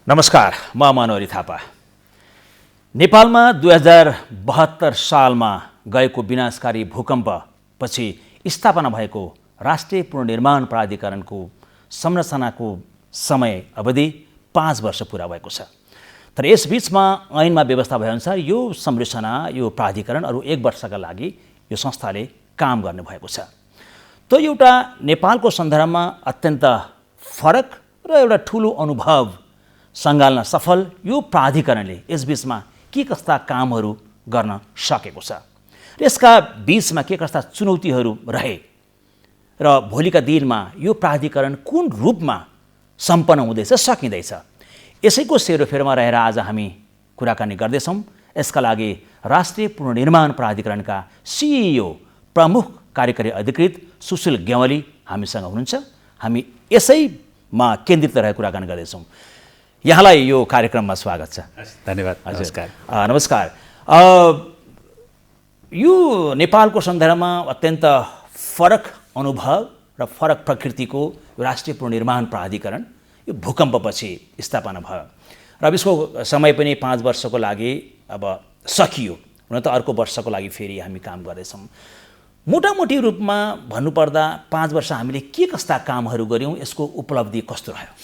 नमस्कार, म मनोहरी थापा। नेपालमा 2072 सालमा गएको विनाशकारी भूकम्पपछि स्थापना भएको राष्ट्रिय पुनर्निर्माण प्राधिकरणको संरचनाको समय अवधि 5 वर्ष पुरा भएको छ। तर यसबीचमा ऐनमा व्यवस्था भएअनुसार यो संरचना, यो प्राधिकरण अरू 1 वर्षका लागि यो संस्थाले काम गर्ने भएको छ। त्यो एउटा नेपालको सन्दर्भमा अत्यन्त फरक र एउटा ठुलो अनुभव सँगाल्न सफल यो प्राधिकरणले यसबीचमा के कस्ता कामहरू गर्न सकेको छ र यसका बीचमा के कस्ता चुनौतीहरू रहे र भोलिका दिनमा यो प्राधिकरण कुन रूपमा सम्पन्न हुँदैछ, सकिँदैछ, यसैको सेरोफेरोमा रहेर आज हामी कुराकानी गर्दैछौँ। यसका लागि राष्ट्रिय पुनर्निर्माण प्राधिकरणका सिइओ प्रमुख कार्यकारी अधिकृत सुशील गेवाली हामीसँग हुनुहुन्छ। हामी यसैमा केन्द्रित रहेर कुराकानी गर्दैछौँ। यहाँलाई यो कार्यक्रममा स्वागत छ। धन्यवाद। नमस्कार। नमस्कार। यो नेपालको सन्दर्भमा अत्यन्त फरक अनुभव र फरक प्रकृतिको राष्ट्रिय पुनर्निर्माण प्राधिकरण यो भूकम्पपछि स्थापना भयो र अब यसको समय पनि 5 वर्षको लागि अब सकियो। हुन त अर्को वर्षको लागि फेरि हामी काम गर्दैछौँ। मोटामोटी रूपमा भन्नुपर्दा 5 वर्ष हामीले के कस्ता कामहरू गऱ्यौँ, यसको उपलब्धि कस्तो रह्यो?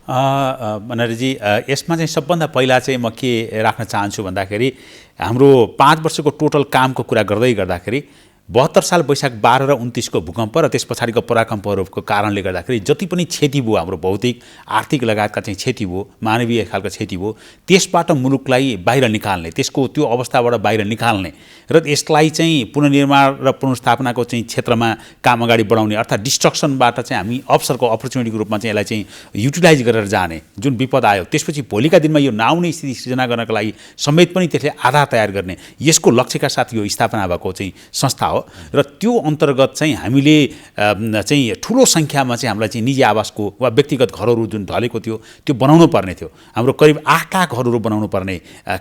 मनोहरीजी, यसमा चाहिँ सबभन्दा पहिला चाहिँ म के राख्न चाहन्छु भन्दाखेरि हाम्रो 5 वर्षको टोटल कामको कुरा गर्दाखेरि 72 साल वैशाख 12 र 29 को भूकम्प र त्यस पछाडिको पराकम्पहरूको कारणले गर्दाखेरि जति पनि क्षति भयो, हाम्रो भौतिक आर्थिक लगायतका चाहिँ क्षति भयो, मानवीय खालको क्षति भयो, त्यसबाट मुलुकलाई बाहिर निकाल्ने, त्यसको त्यो अवस्थाबाट बाहिर निकाल्ने र यसलाई चाहिँ पुनर्निर्माण र पुनर्स्थापनाको चाहिँ क्षेत्रमा काम अगाडि बढाउने अर्थात् डिस्ट्रक्सनबाट चाहिँ हामी अवसरको अपर्च्युनिटीको रूपमा चाहिँ यसलाई चाहिँ युटिलाइज गरेर जाने जुन विपद आयो त्यसपछि भोलिका दिनमा यो नआउने स्थिति सृजना गर्नका लागि समेत पनि त्यसले आधार तयार गर्ने यसको लक्ष्यका साथ यो स्थापना भएको चाहिँ संस्था हो। र त्यो अन्तर्गत चाहिँ हामीले चाहिँ ठुलो सङ्ख्यामा चाहिँ हामीलाई चाहिँ निजी आवासको वा व्यक्तिगत घरहरू जुन ढलेको थियो त्यो बनाउनु पर्ने थियो। हाम्रो करिब 8 लाख घरहरू बनाउनु पर्ने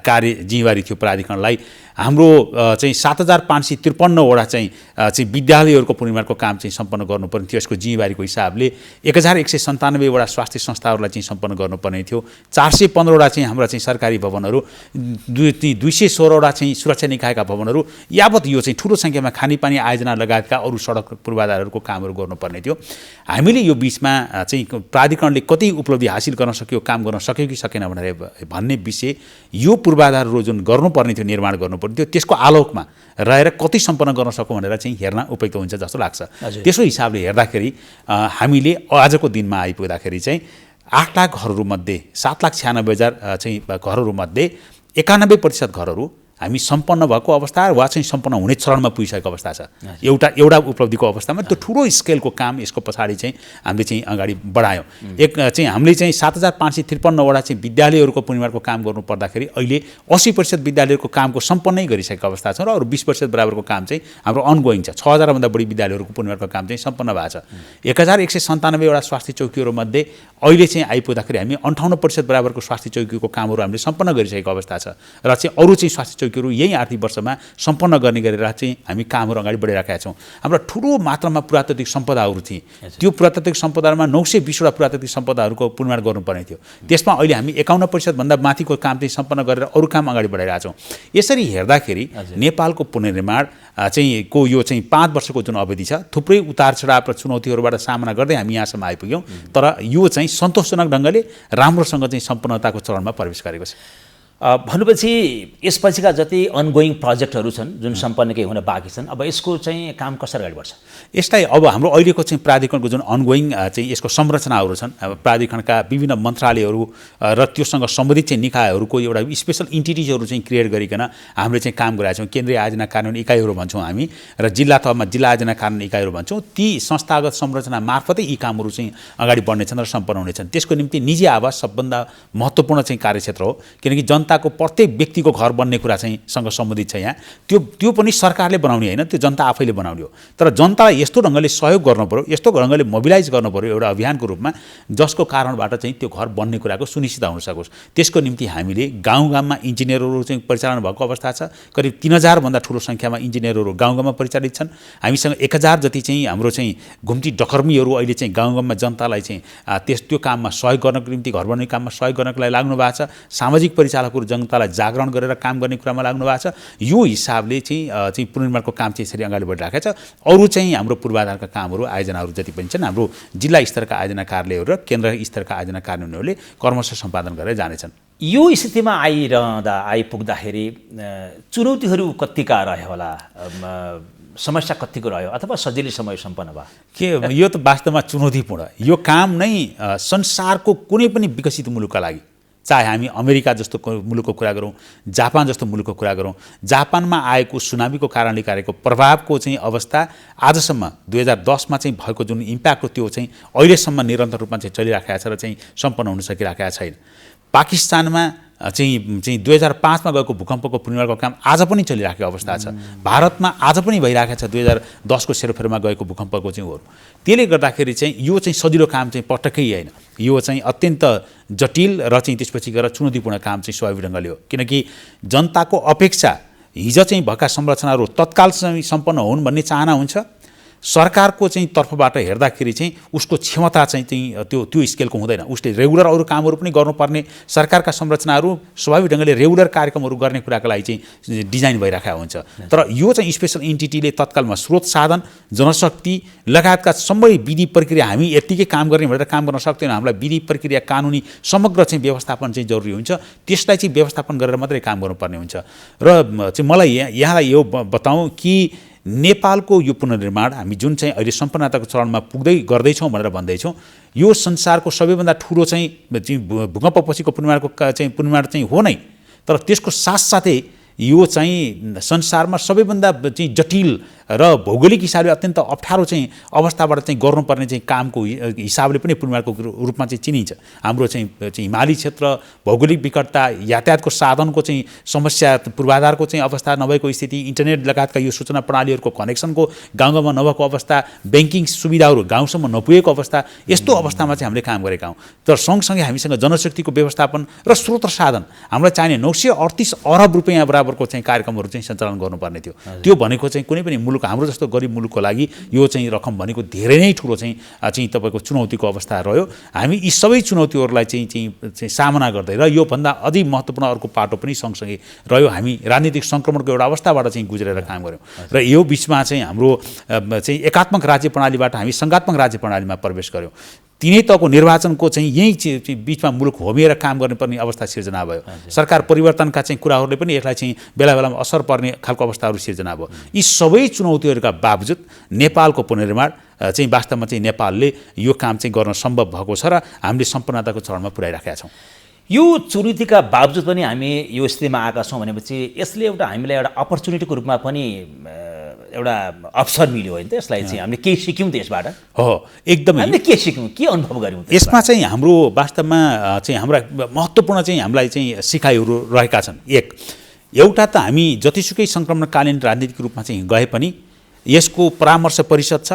कार्य जिम्मेवारी थियो प्राधिकरणलाई। हाम्रो चाहिँ 7553 वटा चाहिँ विद्यालयहरूको पुनर्निर्माणको काम चाहिँ सम्पन्न गर्नुपर्ने थियो। यसको जिम्मेवारीको हिसाबले 1197 वटा स्वास्थ्य संस्थाहरूलाई चाहिँ सम्पन्न गर्नुपर्ने थियो। 415 वटा चाहिँ हाम्रा चाहिँ सरकारी भवनहरू, 216 वटा चाहिँ सुरक्षा निकायका भवनहरू यावत यो चाहिँ ठुलो सङ्ख्यामा खानेपानी आयोजना लगायतका अरू सडक पूर्वाधारहरूको कामहरू गर्नुपर्ने थियो। हामीले यो बिचमा चाहिँ प्राधिकरणले कति उपलब्धि हासिल गर्न सक्यो, काम गर्न सक्यो कि सकेन भनेर भन्ने विषय यो पूर्वाधारहरू जुन गर्नुपर्ने थियो, निर्माण गर्नुपर्ने थियो, त्यसको आलोकमा रहेर कति सम्पन्न गर्न सकौँ भनेर चाहिँ हेर्न उपयुक्त हुन्छ जस्तो लाग्छ। त्यसो हिसाबले हेर्दाखेरि हामीले आजको दिनमा आइपुग्दाखेरि चाहिँ 8 लाख घरहरूमध्ये 7,96,000 चाहिँ घरहरूमध्ये 91% घरहरू हामी सम्पन्न भएको अवस्था वा चाहिँ सम्पन्न हुने चरणमा पुगिसकेको अवस्था छ। एउटा उपलब्धिको अवस्थामा त्यो ठुलो स्केलको काम यसको पछाडि चाहिँ हामीले चाहिँ अगाडि बढायौँ। एक चाहिँ हामीले चाहिँ 7553 वटा चाहिँ विद्यालयहरूको पुनर्निर्माणको काम गर्नु पर्दाखेरि अहिले 80% विद्यालयहरूको कामको सम्पन्नै गरिसकेको अवस्था छ र अरू 20% बराबरको काम चाहिँ हाम्रो अनगोइङ छ। 6000 भन्दा बढी विद्यालयहरूको पुनर्निर्माणको काम चाहिँ सम्पन्न भएको छ। 1197 वटा स्वास्थ्य चौकीहरूमध्ये अहिले चाहिँ आइपुग्दाखेरि हामी 58% बराबरको स्वास्थ्य चौकीको कामहरू हामीले सम्पन्न गरिसकेको अवस्था छ र चाहिँ अरू चाहिँ स्वास्थ्य चौकीहरू यही आर्थिक वर्षमा सम्पन्न गर्ने गरेर चाहिँ हामी कामहरू अगाडि बढिरहेका छौँ। हाम्रो ठुलो मात्रामा पुरातात्विक सम्पदाहरू थिए। त्यो पुरातात्विक सम्पदामा 920 वटा पुरातात्विक सम्पदाहरूको पुनर्निर्माण गर्नुपर्ने थियो। त्यसमा अहिले हामी 51% भन्दा माथिको काम चाहिँ सम्पन्न गरेर अरू काम अगाडि बढाइरहेका छौँ। यसरी हेर्दाखेरि नेपालको पुनर्निर्माण चाहिँ को यो चाहिँ 5 वर्षको जुन अवधि छ, थुप्रै उतार चढाव र चुनौतीहरूबाट सामना गर्दै हामी यहाँसम्म आइपुग्यौँ। तर यो चाहिँ सन्तोषजनक ढङ्गले राम्रोसँग चाहिँ सम्पन्नताको चरणमा प्रवेश गरेको छ। भनेपछि यसपछिका जति अनगोइङ प्रोजेक्टहरू छन् जुन सम्पन्न केही हुन बाँकी छन्, अब यसको चाहिँ काम कसरी अगाडि बढ्छ? यसलाई अब हाम्रो अहिलेको चाहिँ प्राधिकरणको जुन अनगोइङ चाहिँ यसको संरचनाहरू छन्, प्राधिकरणका विभिन्न मन्त्रालयहरू र त्योसँग सम्बन्धित चाहिँ निकायहरूको एउटा स्पेसल इन्टिटिजहरू चाहिँ क्रिएट गरिकन हामीले चाहिँ काम गरिरहेका छौँ। केन्द्रीय आयोजना कार्यान्वयन इकाइहरू भन्छौँ हामी र जिल्ला तहमा जिल्ला आयोजना कार्यान्वयन इकाइहरू भन्छौँ। ती संस्थागत संरचना मार्फतै यी कामहरू चाहिँ अगाडि बढ्नेछन् र सम्पन्न हुनेछन्। त्यसको निम्ति निजी आवास सबभन्दा महत्त्वपूर्ण चाहिँ कार्यक्षेत्र हो, किनकि जनताको प्रत्येक व्यक्तिको घर बन्ने कुरा चाहिँ सँग सम्बन्धित छ यहाँ। त्यो पनि सरकारले बनाउने होइन, त्यो जनता आफैले बनाउने हो। तर जनतालाई यस्तो ढङ्गले सहयोग गर्नु पर्यो, यस्तो ढङ्गले मोबिलाइज गर्नु पर्यो एउटा अभियानको रूपमा, जसको कारणबाट चाहिँ त्यो घर बन्ने कुराको सुनिश्चित हुन सकोस्। त्यसको निम्ति हामीले गाउँमा इन्जिनियरहरू चाहिँ परिचालन भएको अवस्था छ। करिब 3000 भन्दा ठुलो सङ्ख्यामा इन्जिनियरहरू गाउँमा परिचालित छन्। हामीसँग 1000 जति चाहिँ हाम्रो चाहिँ घुम्ती डकर्मीहरू अहिले चाहिँ गाउँमा जनतालाई चाहिँ त्यो काममा सहयोग गर्नको निम्ति, घर बनाउने काममा सहयोग गर्नको लागि लाग्नु भएको छ। सामाजिक परिचालकहरू जनतालाई जागरण गरेर काम गर्ने कुरामा लाग्नु भएको छ। यो हिसाबले चाहिँ पुनर्निर्माणको काम चाहिँ यसरी अगाडि बढिरहेको छ। अरू चाहिँ हाम्रो पूर्वाधारका कामहरू, आयोजनाहरू जति पनि छन्, हाम्रो जिल्ला स्तरका आयोजना कार्यालयहरू र केन्द्र स्तरका आयोजना कार्यालयहरूले क्रमशः सम्पादन गरेर जानेछन्। यो स्थितिमा आइपुग्दाखेरि चुनौतीहरू कतिका रह्यो होला, समस्या कतिको रह्यो, अथवा सजिलै समय सम्पन्न भयो? के यो त वास्तवमा चुनौतीपूर्ण। यो काम नै संसारको कुनै पनि विकसित मुलुकका लागि, चाहे हामी अमेरिका जस्तो मुलुकको कुरा गरौँ, जापान जस्तो मुलुकको कुरा गरौँ, जापानमा आएको सुनामीको कारणले गरेको प्रभावको चाहिँ अवस्था आजसम्म 2010 मा चाहिँ भएको जुन इम्प्याक्ट हो त्यो चाहिँ अहिलेसम्म निरन्तर रूपमा चाहिँ चलिराखेको छ र चाहिँ सम्पन्न हुन सकिराखेको छैन। पाकिस्तानमा चाहिँ 2005 मा गएको भूकम्पको पुनर्निर्माणको काम आज पनि चलिरहेको अवस्था छ। भारतमा आज पनि भइरहेको छ 2010 को सेरोफेरोमा गएको भूकम्पको चाहिँ हो। त्यसले गर्दाखेरि चाहिँ यो चाहिँ सजिलो काम चाहिँ पटक्कै होइन। यो चाहिँ अत्यन्त जटिल र चाहिँ त्यसपछि गएर चुनौतीपूर्ण काम चाहिँ स्वाभाविक ढङ्गले हो। किनकि जनताको अपेक्षा हिजो चाहिँ भएका संरचनाहरू तत्काल चाहिँ सम्पन्न हुन् भन्ने चाहना हुन्छ। सरकारको चाहिँ तर्फबाट हेर्दाखेरि चाहिँ उसको क्षमता चाहिँ त्यो स्केलको हुँदैन। उसले रेगुलर अरू कामहरू पनि गर्नुपर्ने, सरकारका संरचनाहरू स्वाभाविक ढङ्गले रेगुलर कार्यक्रमहरू गर्ने कुराको लागि चाहिँ डिजाइन भइरहेको हुन्छ। तर यो चाहिँ स्पेसल एन्टिटीले तत्कालमा स्रोत साधन, जनशक्ति लगायतका सबै विधि प्रक्रिया, हामी यत्तिकै काम गर्ने भनेर काम गर्न सक्दैनौँ। हामीलाई विधि प्रक्रिया, कानुनी समग्र चाहिँ व्यवस्थापन चाहिँ जरुरी हुन्छ। त्यसलाई चाहिँ व्यवस्थापन गरेर मात्रै काम गर्नुपर्ने हुन्छ। र चाहिँ मलाई यहाँलाई यो बताउँ कि नेपालको यो पुनर्निर्माण हामी जुन चाहिँ अहिले सम्पन्नताको चरणमा गर्दैछौँ भनेर भन्दैछौँ, यो संसारको सबैभन्दा ठुलो चाहिँ भूकम्पपछिको पुनर्निर्माण चाहिँ हो नै। तर त्यसको साथसाथै यो चाहिँ संसारमा सबैभन्दा चाहिँ जटिल र भौगोलिक हिसाबले अत्यन्त अप्ठ्यारो चाहिँ अवस्थाबाट चाहिँ गर्नुपर्ने चाहिँ कामको हिसाबले पनि पुनर्निर्माणको रूपमा चाहिँ चिनिन्छ। हाम्रो चाहिँ हिमाली क्षेत्र, भौगोलिक विकटता, यातायातको साधनको चाहिँ समस्या, पूर्वाधारको चाहिँ अवस्था नभएको स्थिति, इन्टरनेट लगायतका यो सूचना प्रणालीहरूको कनेक्सनको गाउँमा नभएको अवस्था, ब्याङ्किङ सुविधाहरू गाउँसम्म नपुगेको अवस्था, यस्तो अवस्थामा चाहिँ हामीले काम गरेका हौँ। तर सँगसँगै हामीसँग जनशक्तिको व्यवस्थापन र स्रोत साधन, हामीलाई चाहिने 938 अरब रुपियाँ बराबरको चाहिँ कार्यक्रमहरू चाहिँ सञ्चालन गर्नुपर्ने थियो। त्यो भनेको चाहिँ कुनै पनि मुलुक, हाम्रो जस्तो गरिब मुलुकको लागि यो चाहिँ रकम भनेको धेरै नै ठुलो चाहिँ तपाईँको चुनौतीको अवस्था रह्यो। हामी यी सबै चुनौतीहरूलाई चाहिँ सामना गर्दै, र योभन्दा अझै महत्त्वपूर्ण अर्को पाटो पनि सँगसँगै रह्यो, हामी राजनीतिक सङ्क्रमणको एउटा अवस्थाबाट चाहिँ गुज्रेर काम गऱ्यौँ। र यो बिचमा चाहिँ हाम्रो चाहिँ एकात्मक राज्य प्रणालीबाट हामी सङ्घात्मक राज्य प्रणालीमा प्रवेश गऱ्यौँ। तिनै तहको निर्वाचनको चाहिँ यही बिचमा मुलुक होमिएर काम गर्नुपर्ने अवस्था सिर्जना भयो। सरकार परिवर्तनका चाहिँ कुराहरूले पनि यसलाई चाहिँ बेला बेलामा असर पर्ने खालको अवस्थाहरू सिर्जना भयो। यी सबै चुनौतीहरूका बावजुद नेपालको पुनर्निर्माण चाहिँ वास्तवमा चाहिँ नेपालले यो काम चाहिँ गर्न सम्भव भएको छ र हामीले सम्पन्नताको चरणमा पुर्याइराखेका छौँ। यो चुनौतीका बावजुद पनि हामी यो स्थितिमा आएका छौँ भनेपछि यसले एउटा हामीलाई एउटा अपर्च्युनिटीको रूपमा पनि एउटा अवसर मिल्यो होइन त? यसलाई चाहिँ हामीले केही सिक्यौँ त यसबाट? हो, एकदमै। हामीले के सिक्यौँ, के अनुभव गऱ्यौँ यसमा चाहिँ हाम्रो वास्तवमा चाहिँ हाम्रा महत्त्वपूर्ण चाहिँ हामीलाई चाहिँ सिकाइहरू रहेका छन्। एउटा त हामी जतिसुकै सङ्क्रमणकालीन राजनीतिक रूपमा चाहिँ गए पनि यसको परामर्श परिषद छ,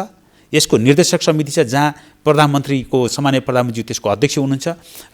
यसको निर्देशक समिति छ, जहाँ प्रधानमन्त्रीको सामान्य प्रधानमन्त्री त्यसको अध्यक्ष हुनुहुन्छ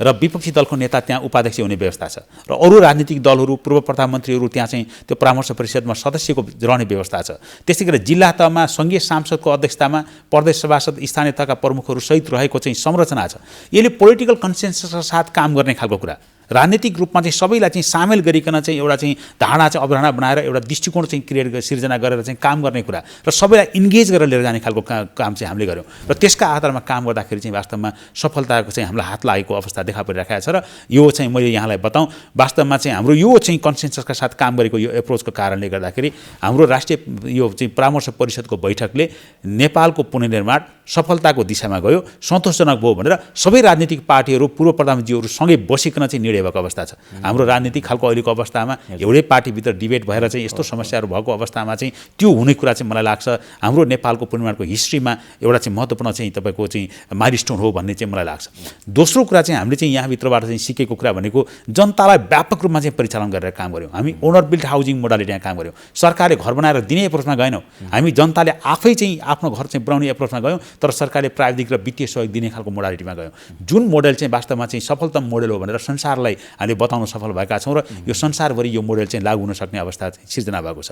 र विपक्षी दलको नेता त्यहाँ उपाध्यक्ष हुने व्यवस्था छ, र अरू राजनीतिक दलहरू, पूर्व प्रधानमन्त्रीहरू त्यहाँ चाहिँ त्यो परामर्श परिषदमा सदस्यको रहने व्यवस्था छ। त्यस्तै गरी जिल्ला तहमा सङ्घीय सांसदको अध्यक्षतामा प्रदेश सभासद, स्थानीय तहका प्रमुखहरू सहित रहेको चाहिँ संरचना छ। यसले पोलिटिकल कन्सेन्ससका साथ काम गर्ने खालको कुरा, राजनीतिक रूपमा चाहिँ सबैलाई चाहिँ सामेल गरिकन चाहिँ एउटा चाहिँ धारणा चाहिँ अवधारणा बनाएर एउटा दृष्टिकोण चाहिँ सिर्जना गरेर चाहिँ काम गर्ने कुरा र सबैलाई इन्गेज गरेर लिएर जाने खालको काम चाहिँ हामीले गऱ्यौँ। र त्यसका आधारमा काम गर्दाखेरि चाहिँ वास्तवमा सफलताको चाहिँ हामीलाई हात लागेको अवस्था देखा परिरहेको छ। र यो चाहिँ मैले यहाँलाई बताउँ, वास्तवमा चाहिँ हाम्रो यो चाहिँ कन्सेन्ससका साथ काम गरेको यो एप्रोचको कारणले गर्दाखेरि हाम्रो राष्ट्रिय यो चाहिँ परामर्श परिषदको बैठकले नेपालको पुनर्निर्माण सफलताको दिशामा गयो, सन्तोषजनक भयो भनेर सबै राजनीतिक पार्टीहरू, पूर्व प्रधानमन्त्रीहरू सँगै बसिकन चाहिँ निर्णय फैलिएको अवस्था छ। हाम्रो राजनीतिक खालको अहिलेको अवस्थामा एउटै पार्टीभित्र डिबेट भएर चाहिँ यस्तो समस्याहरू भएको अवस्थामा चाहिँ त्यो हुने कुरा चाहिँ मलाई लाग्छ हाम्रो नेपालको पुनर्निर्माणको हिस्ट्रीमा एउटा चाहिँ महत्त्वपूर्ण चाहिँ तपाईँको चाहिँ माइलस्टोन हो भन्ने चाहिँ मलाई लाग्छ। दोस्रो कुरा चाहिँ हामीले चाहिँ यहाँभित्रबाट चाहिँ सिकेको कुरा भनेको जनतालाई व्यापक रूपमा चाहिँ परिचालन गरेर काम गऱ्यौँ। हामी ओनर बिल्ड हाउसिङ मोडालिटीमा काम गऱ्यौँ। सरकारले घर बनाएर दिने एप्रोचमा गएनौँ, हामी जनताले आफै चाहिँ आफ्नो घर चाहिँ बनाउने एप्रोचमा गयौँ, तर सरकारले प्राविधिक र वित्तीय सहयोग दिने खालको मोडालिटीमा गयौँ। जुन मोडेल चाहिँ वास्तवमा चाहिँ सफलतम मोडेल हो भनेर संसारलाई हामीले बताउन सफल भएका छौँ र यो संसारभरि यो मोडेल चाहिँ लागू हुन सक्ने अवस्था चाहिँ सिर्जना भएको छ।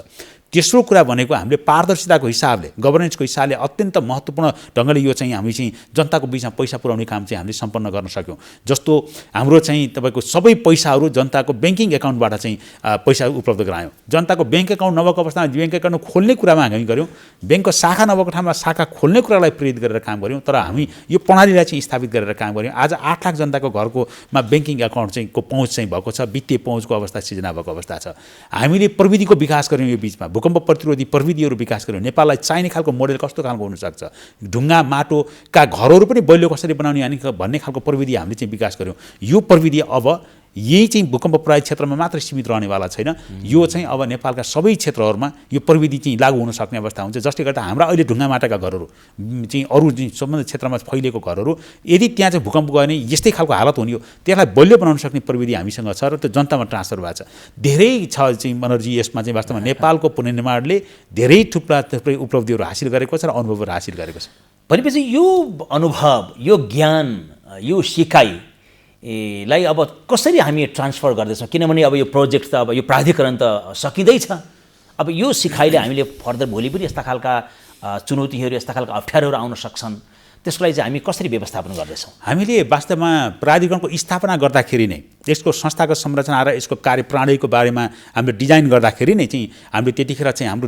तेस्रो कुरा भनेको हामीले पारदर्शिताको हिसाबले गभर्नेन्सको हिसाबले अत्यन्त महत्त्वपूर्ण ढङ्गले यो चाहिँ हामी चाहिँ जनताको बिचमा पैसा पुर्याउने काम चाहिँ हामीले सम्पन्न गर्न सक्यौँ। जस्तो हाम्रो चाहिँ तपाईँको सबै पैसाहरू जनताको ब्याङ्किङ एकाउन्टबाट चाहिँ पैसा उपलब्ध गरायौँ। जनताको ब्याङ्क एकाउन्ट नभएको अवस्थामा ब्याङ्क एकाउन्ट खोल्ने कुरामा हामी गऱ्यौँ, ब्याङ्कको शाखा नभएको ठाउँमा शाखा खोल्ने कुरालाई प्रेरित गरेर काम गऱ्यौँ, तर हामी यो प्रणालीलाई चाहिँ स्थापित गरेर काम गऱ्यौँ। आज 8 लाख जनताको घरकोमा ब्याङ्किङ एकाउन्ट चाहिँ को पहुँच चाहिँ भएको छ, वित्तीय पहुँचको अवस्था सिर्जना भएको अवस्था छ। हामीले प्रविधिको विकास गऱ्यौँ, यो बिचमा भूकम्प प्रतिरोधी प्रविधिहरू विकास गऱ्यौँ। नेपाललाई चाहिने खालको मोडेल कस्तो खालको हुनसक्छ, ढुङ्गा माटोका घरहरू पनि बलियो कसरी बनाउने अनि भन्ने खालको प्रविधि हामीले चाहिँ विकास गऱ्यौँ। यो प्रविधि अब यही चाहिँ भूकम्प प्रभावित क्षेत्रमा मात्र सीमित रहनेवाला छैन, यो चाहिँ अब नेपालका सबै क्षेत्रहरूमा यो प्रविधि चाहिँ लागू हुन सक्ने अवस्था हुन्छ। जसले गर्दा हाम्रा अहिले ढुङ्गा माटाका घरहरू चाहिँ अरू चाहिँ सम्बन्धित क्षेत्रमा फैलिएको घरहरू यदि त्यहाँ चाहिँ भूकम्प गयो भने यस्तै खालको हालत हुने हो, त्यसलाई बलियो बनाउन सक्ने प्रविधि हामीसँग छ र त्यो जनतामा ट्रान्सफर भएको छ। धेरै छ चाहिँ मनोहरजी, यसमा चाहिँ वास्तवमा नेपालको पुनर्निर्माणले धेरै थुप्रै उपलब्धिहरू हासिल गरेको छ र अनुभवहरू हासिल गरेको छ। भनेपछि यो अनुभव, यो ज्ञान, यो सिकाइ लाई अब कसरी हामी ट्रान्सफर गर्दैछौँ? किनभने अब यो प्रोजेक्ट त अब यो प्राधिकरण त सकिँदैछ, अब यो सिकाइले हामीले फर्दर भोलि पनि यस्ता खालका चुनौतीहरू, यस्ता खालका अप्ठ्यारोहरू आउन सक्छन्, त्यसको लागि चाहिँ हामी कसरी व्यवस्थापन गर्दैछौँ? हामीले वास्तवमा प्राधिकरणको स्थापना गर्दाखेरि नै यसको संस्थागत संरचना र यसको कार्यप्रणालीको बारेमा हामीले डिजाइन गर्दाखेरि नै चाहिँ हामीले त्यतिखेर चाहिँ हाम्रो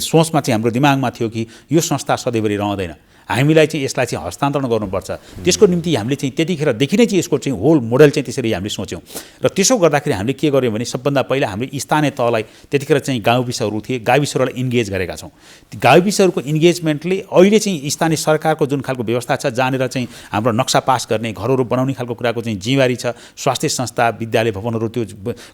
सोचमा चाहिँ हाम्रो दिमागमा थियो कि यो संस्था सधैँभरि रहँदैन, हामीलाई चाहिँ यसलाई चाहिँ हस्तान्तरण गर्नुपर्छ। त्यसको निम्ति हामीले चाहिँ त्यतिखेरदेखि नै चाहिँ यसको चाहिँ होल मोडल चाहिँ त्यसरी हामीले सोच्यौँ र त्यसो गर्दाखेरि हामीले के गर्यौँ भने सबभन्दा पहिला हामीले स्थानीय तहलाई, त्यतिखेर चाहिँ गाविसहरू थिए, गाविसहरूलाई इन्गेज गरेका छौँ। गाविसहरूको इन्गेजमेन्टले अहिले चाहिँ स्थानीय सरकारको जुन खालको व्यवस्था छ, जहाँनिर चाहिँ हाम्रो नक्सा पास गर्ने, घरहरू बनाउने खालको कुराको चाहिँ जिम्मेवारी छ, स्वास्थ्य संस्था, विद्यालय भवनहरू त्यो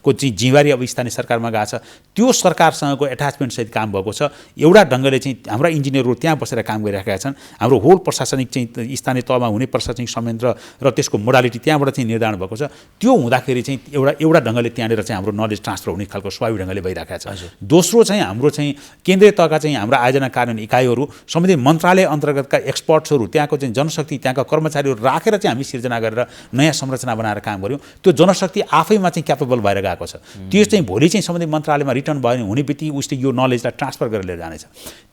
को चाहिँ जिम्मेवारी अब स्थानीय सरकारमा गएको छ, त्यो सरकारसँगको एट्याचमेन्टसहित काम भएको छ। एउटा ढङ्गले चाहिँ हाम्रा इन्जिनियरहरू त्यहाँ बसेर काम गरिरहेका छन्। हाम्रो होल प्रशासनिक चाहिँ स्थानीय तहमा हुने प्रशासनिक संयन्त्र र त्यसको मोडालिटी त्यहाँबाट चाहिँ निर्धारण भएको छ। त्यो हुँदाखेरि चाहिँ एउटा ढङ्गले त्यहाँनिर चाहिँ हाम्रो नलेज ट्रान्सफर हुने खालको स्वाभाविक ढङ्गले भइरहेको छ। दोस्रो चाहिँ हाम्रो चाहिँ केन्द्रीय तहका चाहिँ हाम्रा आयोजना कार्यान्वयन इकाइहरू, सम्बन्धित मन्त्रालय अन्तर्गतका एक्सपर्ट्सहरू, त्यहाँको चाहिँ जनशक्ति, त्यहाँका कर्मचारीहरू राखेर चाहिँ हामी सिर्जना गरेर नयाँ संरचना बनाएर काम गऱ्यौँ। त्यो जनशक्ति आफैमा चाहिँ क्यापेबल भएर गएको छ। त्यो चाहिँ भोलि चाहिँ सम्बन्धित मन्त्रालयमा रिटर्न भयो भने हुने बित्तिकै उसले यो नलेजलाई ट्रान्सफर गरेर लिएर जानेछ।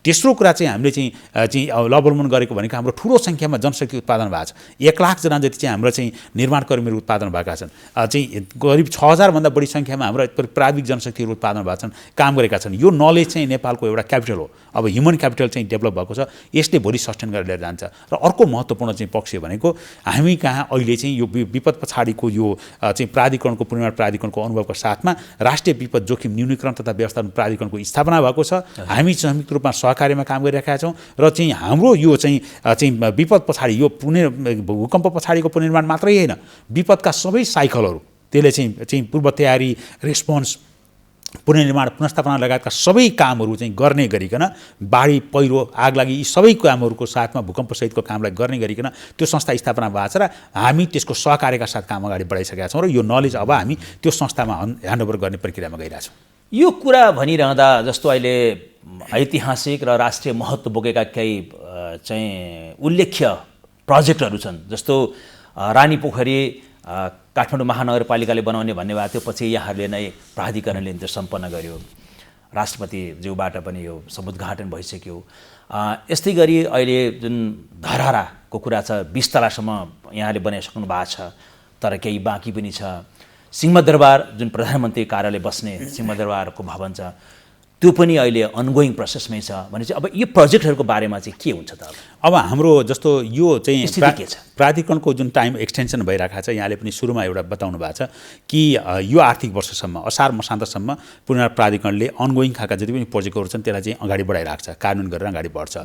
तेस्रो कुरा चाहिँ हामीले चाहिँ अवलम्बन गरेको भनेको हाम्रो ठुलो सङ्ख्यामा जनशक्ति उत्पादन भएको छ। 1 लाख जना जति चाहिँ हाम्रो चाहिँ निर्माण कर्मीहरू उत्पादन भएका छन्। चाहिँ करिब 6000 भन्दा बढी सङ्ख्यामा हाम्रो प्राविधिक जनशक्तिहरू उत्पादन भएका छन्, काम गरेका छन्। यो नलेज चाहिँ नेपालको एउटा क्यापिटल हो। अब ह्युमन क्यापिटल चाहिँ डेभलप भएको छ, यसले भोलि सस्टेन गरेर लिएर जान्छ। र अर्को महत्त्वपूर्ण चाहिँ पक्ष भनेको हामी कहाँ अहिले चाहिँ यो विपद पछाडिको यो चाहिँ प्राधिकरणको पुनर्निर्माण प्राधिकरणको अनुभवको साथमा राष्ट्रिय विपद जोखिम न्यूनीकरण तथा व्यवस्थापन प्राधिकरणको स्थापना भएको छ। हामी संयुक्त रूपमा सहकार्यमा काम गरिरहेका छौँ र चाहिँ हाम्रो यो चाहिँ विपद पछाडि यो भूकम्प पछाडिको पुनर्निर्माण मात्रै होइन, विपदका सबै साइकलहरू, त्यसले चाहिँ पूर्व तयारी, रेस्पोन्स, पुनर्निर्माण, पुनर्स्थापना लगायतका सबै कामहरू चाहिँ गर्ने गरिकन, बाढी, पहिरो, आगलागी यी सबै कामहरूको साथमा भूकम्पसहितको कामलाई गर्ने गरिकन त्यो संस्था स्थापना भएको छ र हामी त्यसको सहकार्यका साथ काम अगाडि बढाइसकेका छौँ र यो नलेज अब हामी त्यो संस्थामा ह्यान्डओभर गर्ने प्रक्रियामा गइरहेछौँ। यो कुरा भनिरहँदा जस्तो अहिले ऐतिहासिक र राष्ट्रिय महत्त्व बोकेका केही चाहिँ उल्लेख्य प्रोजेक्टहरू छन्, जस्तो रानी पोखरी काठमाडौँ महानगरपालिकाले बनाउने भन्ने भएको थियो, पछि यहाँहरूले नै प्राधिकरणले त्यो सम्पन्न गर्यो, राष्ट्रपतिज्यूबाट पनि यो समुद्घाटन भइसक्यो। यस्तै गरी अहिले जुन धरहराको कुरा छ, 20 तलासम्म यहाँले बनाइसक्नु भएको छ, तर केही बाँकी पनि छ। सिंहदरबार जुन प्रधानमन्त्री कार्यालय बस्ने सिंहदरबारको भवन छ, त्यो पनि अहिले अनगोइङ प्रोसेसमै छ। भने चाहिँ अब यो प्रोजेक्टहरूको बारेमा चाहिँ के हुन्छ त? अब हाम्रो जस्तो यो चाहिँ स्थिति के छ? प्राधिकरणको जुन टाइम एक्सटेन्सन भइरहेको छ, यहाँले पनि सुरुमा एउटा बताउनु भएको छ कि यो आर्थिक वर्षसम्म असार मसान्तसम्म पुनर्निर्माण प्राधिकरणले अनगोइङ खालका जति पनि प्रोजेक्टहरू छन् त्यसलाई चाहिँ अगाडि बढाइरहेको छ, कार्यान्वयन गरेर अगाडि बढ्छ।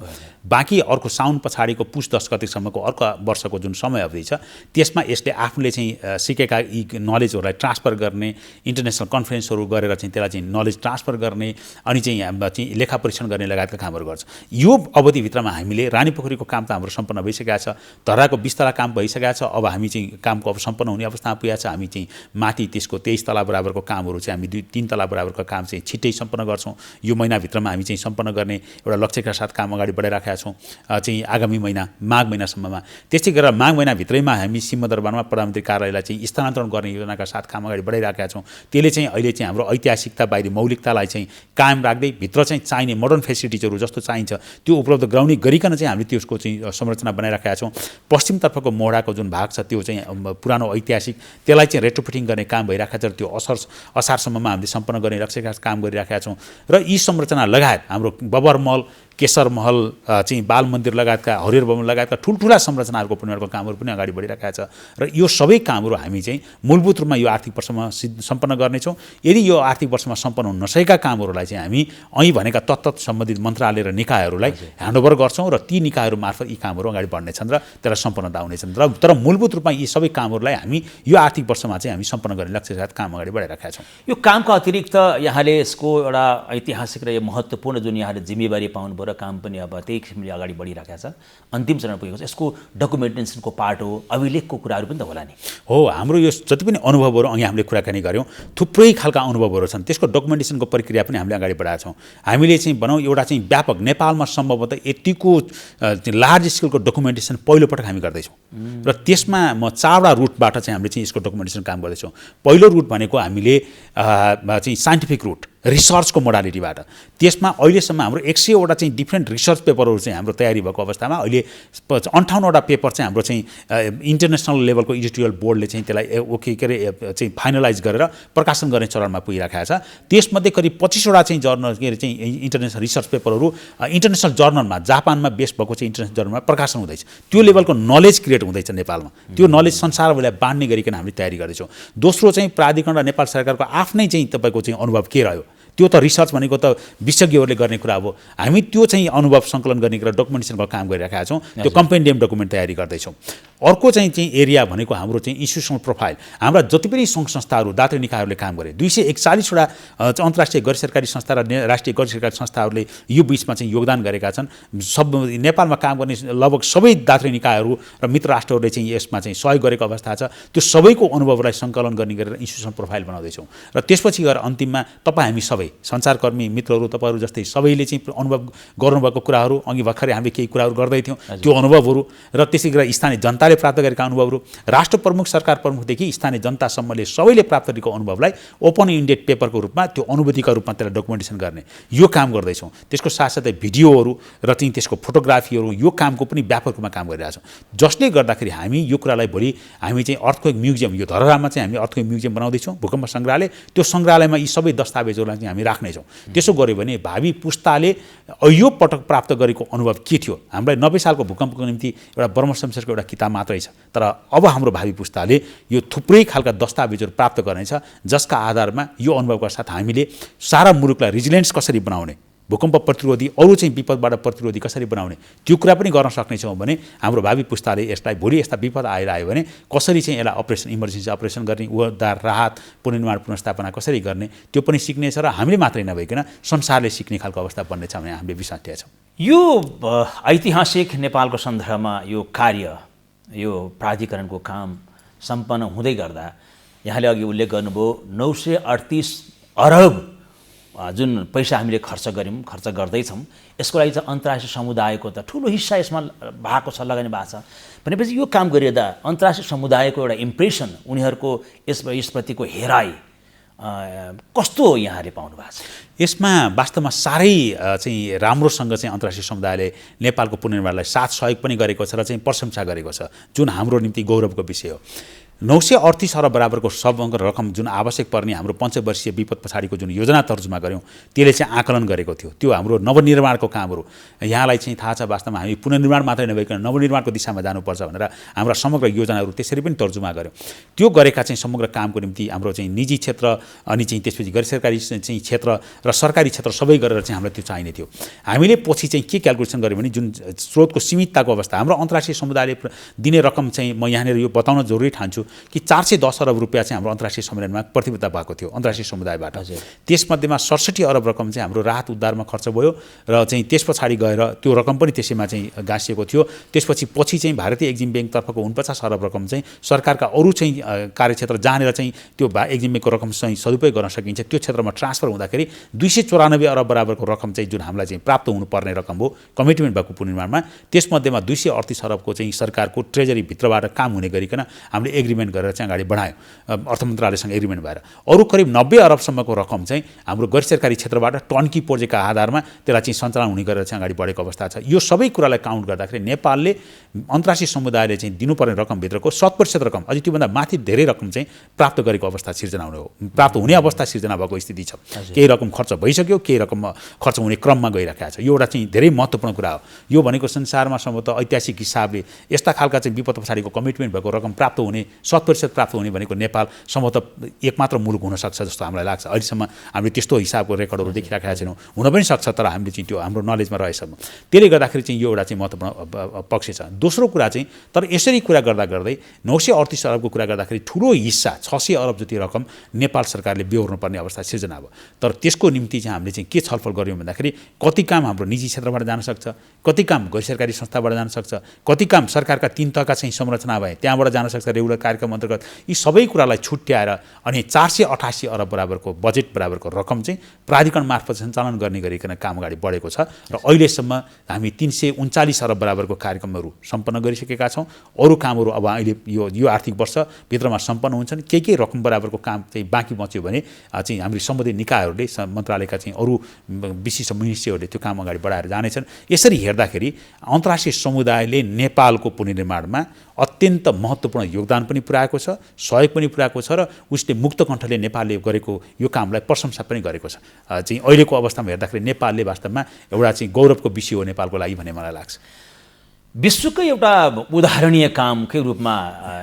बाँकी अर्को साउन पछाडिको पुस 10 गतेसम्मको अर्को वर्षको जुन समय अवधि छ त्यसमा यसले आफूले चाहिँ सिकेका यी नलेजहरूलाई ट्रान्सफर गर्ने, इन्टरनेसनल कन्फरेन्सहरू गरेर चाहिँ त्यसलाई चाहिँ नलेज ट्रान्सफर गर्ने अनि चाहिँ लेखा परीक्षण गर्ने लगायतका कामहरू गर्छ। यो अवधिभित्रमा हामीले रानीपोखरीको काम त हाम्रो सम्पन्न भइसकेको छ, धराको 20 तला काम भइसकेको छ। अब हामी चाहिँ कामको अब सम्पन्न हुने अवस्थामा पुगेको छ। हामी चाहिँ माथि त्यसको 23 तला बराबरको कामहरू चाहिँ हामी 2-3 तला बराबरको काम चाहिँ छिट्टै सम्पन्न गर्छौँ। यो महिनाभित्रमा हामी चाहिँ सम्पन्न गर्ने एउटा लक्ष्यका साथ काम अगाडि बढाइराखेका छौँ चाहिँ आगामी महिना माघ महिनासम्ममा। त्यस्तै गरेर माघ महिनाभित्रैमा हामी सिंहदरबारमा प्रधानमन्त्री कार्यालयलाई चाहिँ स्थानान्तरण गर्ने योजनाका साथ काम अगाडि बढाइराखेका छौँ। त्यसले चाहिँ अहिले चाहिँ हाम्रो ऐतिहासिकता बाहिरी मौलिकतालाई चाहिँ कायम राख्दै भित्र चाहिँ चाहिने मोडर्न फेसिलिटिजहरू जस्तो चाहिन्छ त्यो उपलब्ध गराउने गरिकन चाहिँ हामीले त्यसको चाहिँ संरचना बनाइराखेका छौँ। पश्चिमतर्फको मोहडाको जुन भाग छ त्यो चाहिँ पुरानो ऐतिहासिक त्यसलाई चाहिँ रेट्रोफिटिङ गर्ने काम भइरहेको छ। त्यो असारसम्ममा हामीले सम्पन्न गर्ने लक्ष्यका काम गरिराखेका छौँ। र यी संरचना लगायत हाम्रो बबर महल, केशर महल चाहिँ बाल मन्दिर लगायतका, हरिहर भवन लगायतका ठुल्ठुला संरचनाहरूको पुनर्निर्माणको कामहरू पनि अगाडि बढिरहेका छ। र यो सबै कामहरू हामी चाहिँ मूलभूत रूपमा यो आर्थिक वर्षमा सम्पन्न गर्नेछौँ। यदि यो आर्थिक वर्षमा सम्पन्न हुन नसकेका कामहरूलाई चाहिँ हामी અહીં भनेका तत्त सम्बन्धित मन्त्रालय र निकायहरूलाई ह्यान्डओभर गर्छौँ र ती निकायहरू मार्फत यी कामहरू अगाडि बढ्नेछन् र त्यसलाई सम्पन्नता हुनेछन्। र तर मूलभूत रूपमा यी सबै कामहरूलाई हामी यो आर्थिक वर्षमा चाहिँ हामी सम्पन्न गर्ने लक्ष्यका साथ काम अगाडि बढाइरहेका छौँ। यो कामका अतिरिक्त यहाँले यसको एउटा ऐतिहासिक र यो महत्त्वपूर्ण जुन यहाँले जिम्मेवारी पाउनुभयो र काम पनि अब त्यही किसिमले अगाडि बढिरहेको छ, अन्तिम चरण पुगेको छ, यसको डकुमेन्टेसनको पार्ट हो, अभिलेखको कुराहरू पनि त होला नि? हो, हाम्रो यो जति पनि अनुभवहरू अघि हामीले कुराकानी गऱ्यौँ थुप्रै खालका अनुभवहरू छन्। त्यसको डकुमेन्टेसनको प्रक्रिया पनि हामीले अगाडि बढाएका छौँ। हामीले चाहिँ भनौँ एउटा चाहिँ व्यापक नेपालमा सम्भवतः यतिको लार्ज स्केलको डकुमेन्टेसन पहिलोपटक हामी गर्दैछौँ। र त्यसमा म 4वटा रुटबाट चाहिँ हामीले चाहिँ यसको डकुमेन्टेसन काम गर्दैछौँ। पहिलो रुट भनेको हामीले चाहिँ साइन्टिफिक रुट रिसर्चको मोडालिटीबाट, त्यसमा अहिलेसम्म हाम्रो 100वटा चाहिँ डिफ्रेन्ट रिसर्च पेपरहरू चाहिँ हाम्रो तयारी भएको अवस्थामा अहिले 58वटा पेपर चाहिँ हाम्रो चाहिँ इन्टरनेसनल लेभलको एडिटोरियल बोर्डले चाहिँ त्यसलाई चाहिँ फाइनलाइज गरेर प्रकाशन गर्ने चरणमा पुगिरहेको छ। त्यसमध्ये करिब 25वटा चाहिँ जर्नल चाहिँ इन्टरनेसनल रिसर्च पेपरहरू इन्टरनेसनल जर्नलमा, जापानमा बेस भएको चाहिँ इन्टरनेसनल जर्नलमा प्रकाशन हुँदैछ। त्यो लेभलको नलेज क्रिएट हुँदैछ नेपालमा। त्यो नलेज संसारभरिलाई बाँड्ने गरिकन हामीले तयारी गर्दैछौँ। दोस्रो चाहिँ प्राधिकरण र नेपाल सरकारको आफ्नै चाहिँ तपाईँको चाहिँ अनुभव के रह्यो, त्यो त रिसर्च भनेको त विशेषज्ञहरूले गर्ने कुरा हो। हामी त्यो चाहिँ अनुभव सङ्कलन गर्ने कुरा डकुमेन्टेसनको काम गरिरहेका छौँ। त्यो कम्पेन्डियम डकुमेन्ट तयारी गर्दैछौँ। अर्को चाहिँ एरिया भनेको हाम्रो चाहिँ इन्स्टिट्युसनल प्रोफाइल। हाम्रा जति पनि सङ्घ संस्थाहरू, दात्री निकायहरूले काम गरे, 241वटा अन्तर्राष्ट्रिय गैर सरकारी संस्था र राष्ट्रिय गैर सरकारी संस्थाहरूले यो बिचमा चाहिँ योगदान गरेका छन्। सब नेपालमा काम गर्ने लगभग सबै दात्री निकायहरू र मित्र राष्ट्रहरूले चाहिँ यसमा चाहिँ सहयोग गरेको अवस्था छ। त्यो सबैको अनुभवलाई सङ्कलन गर्ने गरेर इन्स्टिट्युसनल प्रोफाइल बनाउँदैछौँ। र त्यसपछि गएर अन्तिममा तपाईँ हामी सबै सञ्चारकर्मी मित्रहरू, तपाईँहरू जस्तै सबैले चाहिँ अनुभव गर्नुभएको कुराहरू, अघि भर्खरै हामीले केही कुराहरू गर्दै थियौँ, त्यो अनुभवहरू र त्यसै गरेर स्थानीय जनताले प्राप्त गरेका अनुभवहरू, राष्ट्र प्रमुख, सरकार प्रमुखदेखि स्थानीय जनतासम्मले सबैले प्राप्त गरेको अनुभवलाई ओपन इन्डेड पेपरको रूपमा, त्यो अनुभूतिका रूपमा त्यसलाई डकुमेन्टेसन गर्ने यो काम गर्दैछौँ। त्यसको साथसाथै भिडियोहरू र चाहिँ त्यसको फोटोग्राफीहरू, यो कामको पनि व्यापक रूपमा काम गरिरहेछौँ। जसले गर्दाखेरि हामी यो कुरालाई भोलि हामी चाहिँ अर्थक्वेक म्युजियम, यो धरहरामा चाहिँ हामी अर्थक्वेक म्युजियम बनाउँदैछौँ, भूकम्प सङ्ग्रहालय। त्यो सङ्ग्रहालयमा यी सबै दस्तावेजहरूलाई चाहिँ हामी राख्नेछौँ। त्यसो गऱ्यो भने भावी पुस्ताले यो पटक प्राप्त गरेको अनुभव के थियो। हामीलाई 90 सालको भूकम्पको निम्ति एउटा ब्रह्मशमशेरको एउटा किताब मात्रै छ, तर अब हाम्रो भावी पुस्ताले यो थुप्रै खालका दस्तावेजहरू प्राप्त गर्नेछ, जसका आधारमा यो अनुभवका साथ हामीले सारा मुलुकलाई रिजिलेन्स कसरी बनाउने, भूकम्प प्रतिरोधी, अरू चाहिँ विपदबाट प्रतिरोधी कसरी बनाउने, त्यो कुरा पनि गर्न सक्नेछौँ भने हाम्रो भावी पुस्ताले यसलाई भोलि यस्ता विपद आयो भने कसरी चाहिँ यसलाई अपरेसन, इमर्जेन्सी अपरेसन गर्ने, उद्धार, राहत, पुनर्निर्माण, पुनर्स्थापना कसरी गर्ने, त्यो पनि सिक्नेछ र हामीले मात्रै नभइकन संसारले सिक्ने खालको अवस्था बन्नेछ भने हामीले विश्वास लिएका छौँ। यो ऐतिहासिक नेपालको सन्दर्भमा यो कार्य, यो प्राधिकरणको काम सम्पन्न हुँदै गर्दा यहाँले अघि उल्लेख गर्नुभयो 938 अरब जुन पैसा हामीले खर्च गऱ्यौँ, खर्च गर्दैछौँ, यसको लागि चाहिँ अन्तर्राष्ट्रिय समुदायको त ठुलो हिस्सा यसमा भएको छ, लगानी भएको छ भनेपछि यो काम गरिँदा अन्तर्राष्ट्रिय समुदायको एउटा इम्प्रेसन, उनीहरूको यसप्रतिको हेराइ कस्तो यहाँले पाउनु भएको छ? यसमा वास्तवमा साह्रै चाहिँ राम्रोसँग चाहिँ अन्तर्राष्ट्रिय समुदायले नेपालको पुनर्निर्माणलाई साथ सहयोग पनि गरेको छ र चाहिँ प्रशंसा गरेको छ, जुन हाम्रो निम्ति गौरवको विषय हो। 938 अरब बराबरको समग्र रकम जुन आवश्यक पर्ने हाम्रो पञ्चवर्षीय विपद पछाडिको जुन योजना तर्जुमा गऱ्यौँ त्यसले चाहिँ आकलन गरेको थियो। त्यो हाम्रो नवनिर्माणको कामहरू यहाँलाई चाहिँ थाहा छ, वास्तवमा हामी पुनर्निर्माण मात्रै नभइकन नवनिर्माणको दिशामा जानुपर्छ भनेर हाम्रा समग्र योजनाहरू त्यसरी पनि तर्जुमा गऱ्यौँ। त्यो गरेका चाहिँ समग्र कामको निम्ति हाम्रो चाहिँ निजी क्षेत्र अनि चाहिँ त्यसपछि गैर सरकारी चाहिँ क्षेत्र र सरकारी क्षेत्र सबै गरेर चाहिँ हामीलाई त्यो चाहिने थियो। हामीले पछि चाहिँ के क्यालकुलेसन गऱ्यौँ भने जुन स्रोतको सीमितताको अवस्था, हाम्रो अन्तर्राष्ट्रिय समुदायले दिने रकम चाहिँ म यहाँनिर यो बताउन जरुरी ठान्छु कि 410 अरब रुपियाँ चाहिँ हाम्रो अन्तर्राष्ट्रिय सम्मेलनमा प्रतिबद्धता भएको थियो अन्तर्राष्ट्रिय समुदायबाट। त्यसमध्येमा 67 अरब रकम चाहिँ हाम्रो राहत उद्धारमा खर्च भयो र चाहिँ त्यस पछाडि गएर त्यो रकम पनि त्यसैमा चाहिँ गाँसिएको थियो। त्यसपछि चाहिँ भारतीय एक्जिम ब्याङ्कतर्फको 49 अरब रकम चाहिँ सरकारका अरू चाहिँ कार्यक्षेत्र जहाँनिर चाहिँ त्यो एक्जिम ब्याङ्कको रकम चाहिँ सदुपयोग गर्न सकिन्छ त्यो क्षेत्रमा ट्रान्सफर हुँदाखेरि 294 अरब बराबरको रकम चाहिँ जुन हामीलाई चाहिँ प्राप्त हुनुपर्ने रकम हो कमिटमेन्ट भएको पुनर्निर्माणमा, त्यसमध्येमा 238 अरबको चाहिँ सरकारको ट्रेजरीभित्रबाट काम हुने गरिकन हामीले एग्रिमेन्ट गरेर चाहिँ अगाडि बढायौँ अर्थ मन्त्रालयसँग एग्रिमेन्ट भएर। अरू करिब 90 अरबसम्मको रकम चाहिँ हाम्रो गैर सरकारी क्षेत्रबाट टर्की प्रोजेक्टका आधारमा त्यसलाई चाहिँ सञ्चालन हुने गरेर चाहिँ अगाडि बढेको अवस्था छ। यो सबै कुरालाई काउन्ट गर्दाखेरि नेपालले अन्तर्राष्ट्रिय समुदायले चाहिँ दिनुपर्ने रकमभित्रको 100% रकम, अझै त्योभन्दा माथि धेरै रकम चाहिँ प्राप्त गरेको अवस्था सिर्जना हुने हो, प्राप्त हुने अवस्था सिर्जना भएको स्थिति छ। केही रकम खर्च भइसक्यो, केही रकम खर्च हुने क्रममा गइरहेको छ। यो एउटा चाहिँ धेरै महत्त्वपूर्ण कुरा हो। यो भनेको संसारमा सम्भवतः ऐतिहासिक हिसाबले यस्ता खालका चाहिँ विपद पछाडिको कमिटमेन्ट भएको रकम प्राप्त हुने 100% प्राप्त हुने भनेको नेपाल सम्भवतः एकमात्र मुलुक हुनसक्छ जस्तो हामीलाई लाग्छ। अहिलेसम्म हामीले त्यस्तो हिसाबको रेकर्डहरू देखिरहेका छैनौँ, हुन पनि सक्छ, तर हामीले चाहिँ त्यो हाम्रो नलेजमा रहेसम्म। त्यसले गर्दाखेरि चाहिँ यो एउटा चाहिँ महत्त्वपूर्ण पक्ष छ। दोस्रो कुरा चाहिँ तर यसरी कुरा गर्दा गर्दै 938 अरबको कुरा गर्दाखेरि ठुलो हिस्सा 600 अरब जति रकम नेपाल सरकारले बेहोर्नुपर्ने अवस्था सिर्जना भयो। तर त्यसको निम्ति चाहिँ हामीले चाहिँ के छलफल गऱ्यौँ भन्दाखेरि कति काम हाम्रो निजी क्षेत्रबाट जान सक्छ, कति काम गैर सरकारी संस्थाबाट जान सक्छ, कति काम सरकारका 3 तहका चाहिँ संरचना भए त्यहाँबाट जान सक्छ रेगुलर कार्यक्रम अन्तर्गत। यी सबै कुरालाई छुट्याएर अनि 488 अरब बराबरको बजेट बराबरको रकम चाहिँ प्राधिकरण मार्फत सञ्चालन गर्ने गरिकन काम अगाडि बढेको छ र अहिलेसम्म हामी 339 अरब बराबरको कार्यक्रमहरू सम्पन्न गरिसकेका छौँ। अरू कामहरू अब अहिले यो आर्थिक वर्षभित्रमा सम्पन्न हुन्छन्। के रकम बराबरको काम चाहिँ बाँकी बच्यो भने चाहिँ हाम्रो सम्बन्धित निकायहरूले मन्त्रालयका चाहिँ अरू विशिष्ट मिनिस्ट्रीहरूले त्यो काम अगाडि बढाएर जानेछन्। यसरी हेर्दाखेरि अन्तर्राष्ट्रिय समुदायले नेपालको पुनर्निर्माणमा अत्यन्त महत्त्वपूर्ण योगदान पनि पुर्याएको छ, सहयोग पनि पुर्याएको छ र उसले मुक्त कण्ठले नेपालले गरेको यो कामलाई प्रशंसा पनि गरेको छ। चाहिँ अहिलेको अवस्थामा हेर्दाखेरि नेपालले वास्तवमा एउटा चाहिँ गौरवको विषय हो नेपालको लागि भन्ने मलाई लाग्छ। विश्वकै एउटा उदाहरणीय कामकै रूपमा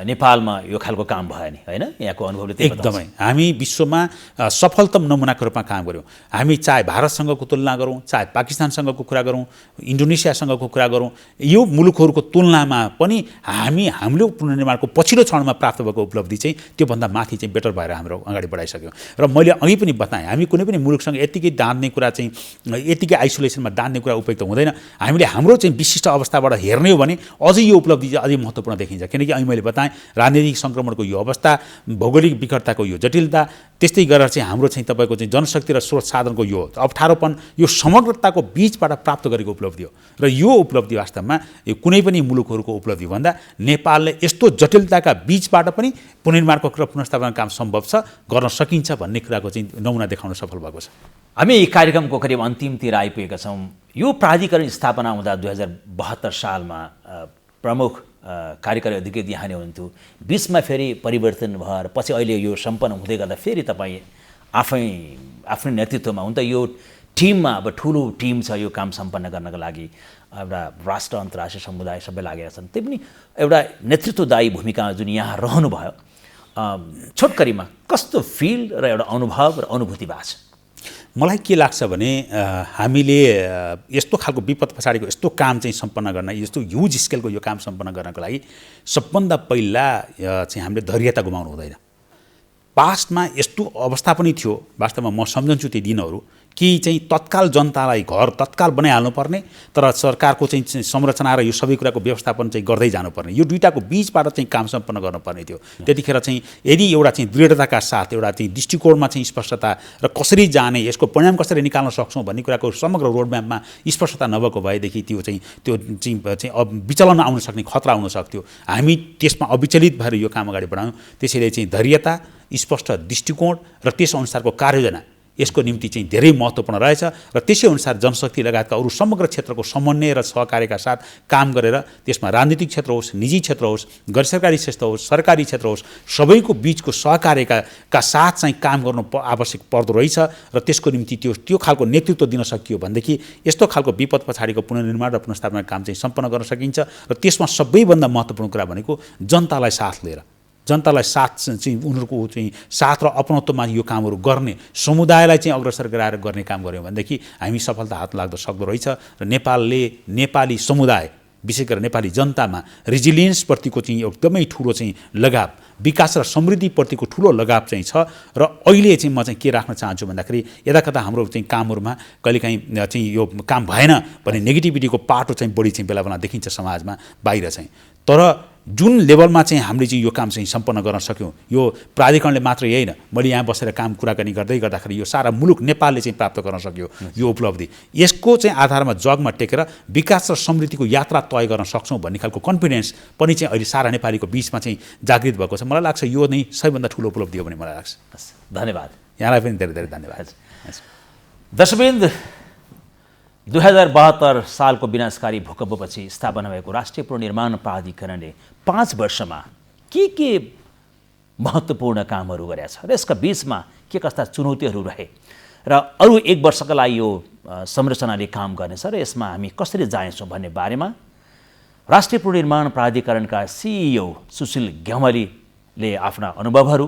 नेपालमा यो खालको काम भयो नि, होइन? यहाँको अनुभवले एकदमै हामी विश्वमा सफलतम नमुनाको रूपमा काम गऱ्यौँ। हामी चाहे भारतसँगको तुलना गरौँ, चाहे पाकिस्तानसँगको कुरा गरौँ, इन्डोनेसियासँगको कुरा गरौँ, यो मुलुकहरूको तुलनामा पनि हाम्रो पुनर्निर्माणको पछिल्लो क्षणमा प्राप्त भएको उपलब्धि चाहिँ त्योभन्दा माथि चाहिँ बेटर भएर हाम्रो अगाडि बढाइसक्यौँ। र मैले अघि पनि बताएँ, हामी कुनै पनि मुलुकसँग यत्तिकै दान्ने कुरा चाहिँ यत्तिकै आइसोलेसनमा दान्ने कुरा उपयुक्त हुँदैन। हामीले हाम्रो चाहिँ विशिष्ट अवस्थाबाट हेर्ने हो भने अझै यो उपलब्धि चाहिँ अझै महत्त्वपूर्ण देखिन्छ। किनकि अहिले मैले बताएँ राजनीतिक सङ्क्रमणको यो अवस्था, भौगोलिक विकटताको यो जटिलता, त्यस्तै गरेर चाहिँ हाम्रो चाहिँ तपाईँको चाहिँ जनशक्ति र स्रोत साधनको यो अप्ठ्यारोपन, यो समग्रताको बिचबाट प्राप्त गरेको उपलब्धि हो। र यो उपलब्धि वास्तवमा यो कुनै पनि मुलुकहरूको उपलब्धि भन्दा नेपालले यस्तो जटिलताका बिचबाट पनि पुनर्निर्माणको र पुनर्स्थापना काम सम्भव छ, गर्न सकिन्छ भन्ने कुराको चाहिँ नमुना देखाउन सफल भएको छ। हामी कार्यक्रमको करिब अन्तिमतिर आइपुगेका छौँ। यो प्राधिकरण स्थापना हुँदा 2072 सालमा प्रमुख कार्यकारी अधिकृत यहाँ नै हुनुहुन्थ्यो। बिचमा फेरि परिवर्तन भएर पछि अहिले यो सम्पन्न हुँदै गर्दा फेरि तपाईँ आफ्नै नेतृत्वमा, हुन त यो टिममा अब ठुलो टिम छ यो काम सम्पन्न गर्नको लागि, एउटा राष्ट्र अन्तर्राष्ट्रिय समुदाय सबै लागेका छन्। त्यही पनि एउटा नेतृत्वदायी भूमिका जुन यहाँ रहनुभयो, छोटकरीमा कस्तो फिल र एउटा अनुभव र अनुभूति भएको छ? मलाई के लाग्छ भने हामीले यस्तो खालको विपद पछाडिको यस्तो काम चाहिँ सम्पन्न गर्न, यस्तो ह्युज स्केलको यो काम सम्पन्न गर्नको लागि सबभन्दा पहिला चाहिँ हामीले धैर्यता गुमाउनु हुँदैन। पास्टमा यस्तो अवस्था पनि थियो, वास्तवमा म सम्झन्छु ती दिनहरू कि चाहिँ तत्काल जनतालाई घर तत्काल बनाइहाल्नुपर्ने, तर सरकारको चाहिँ संरचना र यो सबै कुराको व्यवस्थापन चाहिँ गर्दै जानुपर्ने, यो दुईटाको बिचबाट चाहिँ काम सम्पन्न गर्नुपर्ने थियो। त्यतिखेर चाहिँ यदि एउटा चाहिँ दृढताका साथ एउटा चाहिँ दृष्टिकोणमा चाहिँ स्पष्टता र कसरी जाने, यसको परिणाम कसरी निकाल्न सक्छौँ भन्ने कुराको समग्र रोडम्यापमा स्पष्टता नभएको भएदेखि त्यो विचलन आउन सक्ने खतरा आउन सक्थ्यो। हामी त्यसमा अविचलित भएर यो काम अगाडि बढायौँ। त्यसैले चाहिँ धैर्यता, स्पष्ट दृष्टिकोण र त्यस अनुसारको कार्ययोजना, यसको निम्ति चाहिँ धेरै महत्त्वपूर्ण रहेछ र त्यसै अनुसार जनशक्ति लगायतका अरू समग्र क्षेत्रको समन्वय र सहकार्यका साथ काम गरेर त्यसमा राजनीतिक क्षेत्र होस्, निजी क्षेत्र होस्, गैर सरकारी क्षेत्र होस्, सरकारी क्षेत्र होस्, सबैको बीचको सहकार्यका साथ चाहिँ काम गर्नु आवश्यक पर्दो रहेछ र त्यसको निम्ति त्यो खालको नेतृत्व दिन सकियो भनेदेखि यस्तो खालको विपद पछाडिको पुनर्निर्माण र पुनर्स्थापना काम चाहिँ सम्पन्न गर्न सकिन्छ र त्यसमा सबैभन्दा महत्त्वपूर्ण कुरा भनेको जनतालाई साथ लिएर, जनतालाई साथ चाहिँ उनीहरूको चाहिँ साथ र अपनत्वमा यो कामहरू गर्ने, समुदायलाई चाहिँ अग्रसर गराएर गर्ने काम गऱ्यौँ भनेदेखि हामी सफलता हात लाग्दो सक्दो रहेछ र नेपालले नेपाली समुदाय विशेष गरेर नेपाली जनतामा रेजिलियन्सप्रतिको चाहिँ एकदमै ठुलो चाहिँ लगाव, विकास र समृद्धिप्रतिको ठुलो लगाव चाहिँ छ र अहिले चाहिँ म चाहिँ के राख्न चाहन्छु भन्दाखेरि यदाकदा हाम्रो चाहिँ कामहरूमा कहिलेकाहीँ चाहिँ यो काम भएन भने नेगेटिभिटीको पाटो चाहिँ बढी चाहिँ बेला बेला देखिन्छ समाजमा बाहिर चाहिँ। तर जुन लेभलमा चाहिँ हामीले चाहिँ यो काम चाहिँ सम्पन्न गर्न सक्यौँ, यो प्राधिकरणले मात्रै होइन, मैले यहाँ बसेर काम कुराकानी गर्दै गर्दाखेरि यो सारा मुलुक नेपालले चाहिँ प्राप्त गर्न सक्यो यो उपलब्धि। यसको चाहिँ आधारमा जगमा टेकेर विकास र समृद्धिको यात्रा तय गर्न सक्छौँ भन्ने खालको कन्फिडेन्स पनि चाहिँ अहिले सारा नेपालीको बिचमा चाहिँ जागृत भएको छ। मलाई लाग्छ यो नै सबैभन्दा ठुलो उपलब्धि हो भन्ने मलाई लाग्छ। धन्यवाद। यहाँलाई पनि धेरै धेरै धन्यवाद। दर्शकवृन्द, 2072 सालको विनाशकारी भूकम्पपछि स्थापना भएको राष्ट्रिय पुनर्निर्माण प्राधिकरणले 5 वर्षमा के महत्त्वपूर्ण कामहरू गरेका छ र यसका बीचमा के कस्ता चुनौतीहरू रहे र अरू 1 वर्षका लागि यो संरचनाले काम गर्नेछ र यसमा हामी कसरी जानेछौँ भन्ने बारेमा राष्ट्रिय पुनर्निर्माण प्राधिकरणका CEO सुशील ग्यावालीले आफ्ना अनुभवहरू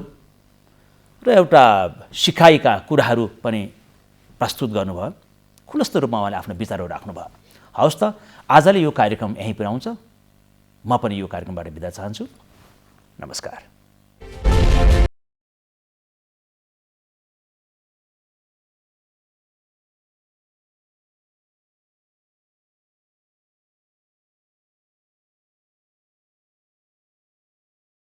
र एउटा सिकाइका कुराहरू पनि प्रस्तुत गर्नुभयो। खुलस्त रूपमा उहाँले आफ्नो विचारहरू राख्नुभयो। हवस् त, आजले यो कार्यक्रम यहीँ पुर्याउँछ। म पनि यो कार्यक्रमबाट बिदा चाहन्छु। नमस्कार।